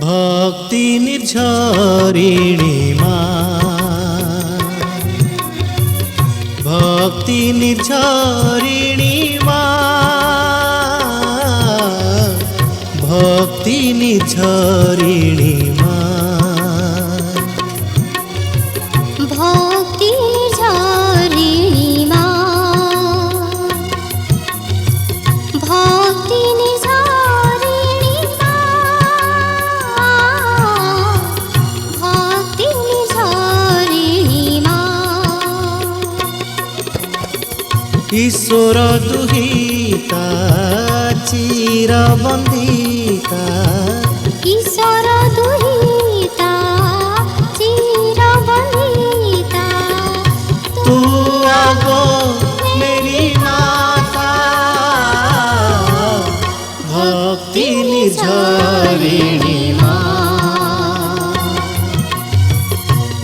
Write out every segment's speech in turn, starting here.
भक्ति निर्झरिणी माँ, भक्ति निर्झरिणी माँ, भक्ति निर्झरिणी माँ, भक्ति निर्झरिणी माँ, भक्ति निर्झरिणी माँ, भक्ति निर्झरिणी माँ। ईश्वर दुहिता चिरबन्दिता, ईश्वर दुहिता चिरबन्दिता, तू आगो मेरी माता, भक्ति निर्झरिणी माँ,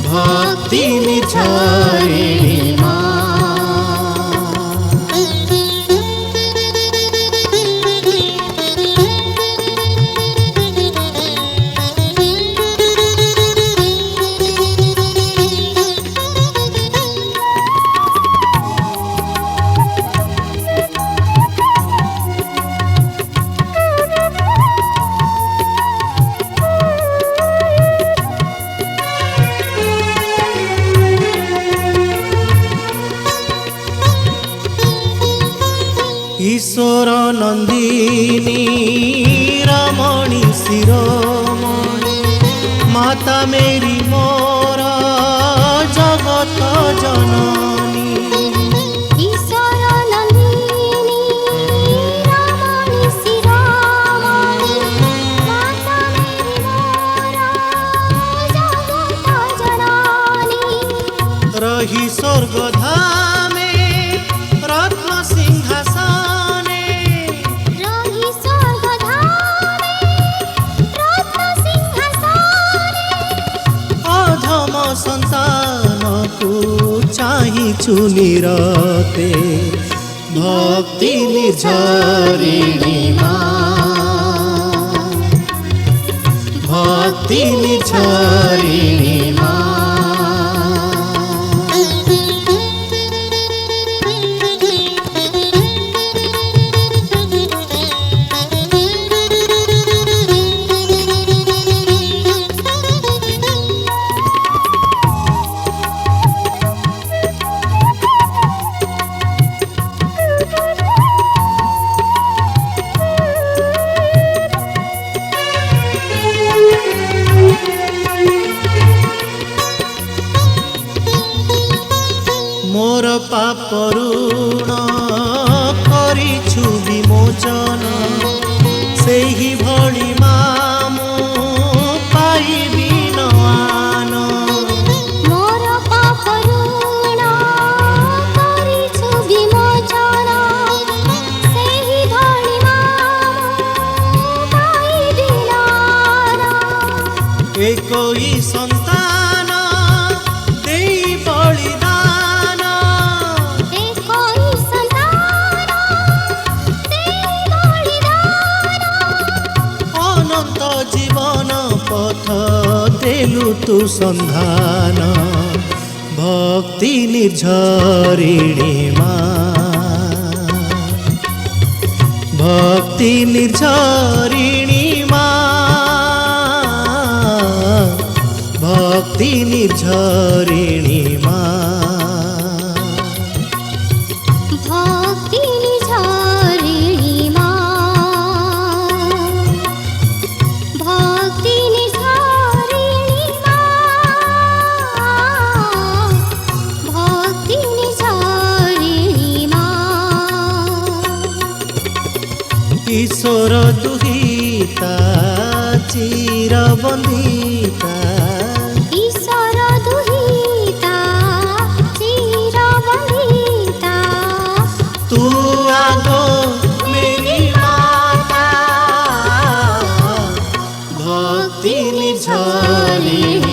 भक्ति निर्झरिणी माँ। ईश्वर नंदिनी रमणी शिरोमणि, माता मेरी मोर जगत जननी। ईश्वर नंदिनी रमणी शिरोमणि, माता मेरी मोर जगत जननी। रही स्वर्ग धामे रत्न सिंहासने, रही स्वर्ग धामे रत्न सिंहासने। अधम संतान को चाहिछु निरते, भक्ति निर्झरिणी माँ, भक्ति निर्झरिणी माँ। मोर पाप ऋण करिछु विमोचन, सेहि भଳି मामु पाइबि न आन। मोर पाप ऋण करिछु विमोचन, सेहि भଳି मामु पाइबि न आन। एकोई संतान देई बलिदान, एकोई संतान देई बलिदान। अनंत जीवन पथ देलु तु संधान, भक्ति निर्झरिणी माँ, भक्ति निर्झरिणी माँ, भक्ति निर्झरिणी माँ। भक्ति निर्झरिणी माँ, भक्ति निर्झरिणी माँ, भक्ति निर्झरिणी माँ। ईश्वर दुहिता चिरबन्दिता, ईश्वर दुहिता चिरबन्दिता, तू आगो मेरी माता, भक्ति निर्झरिणी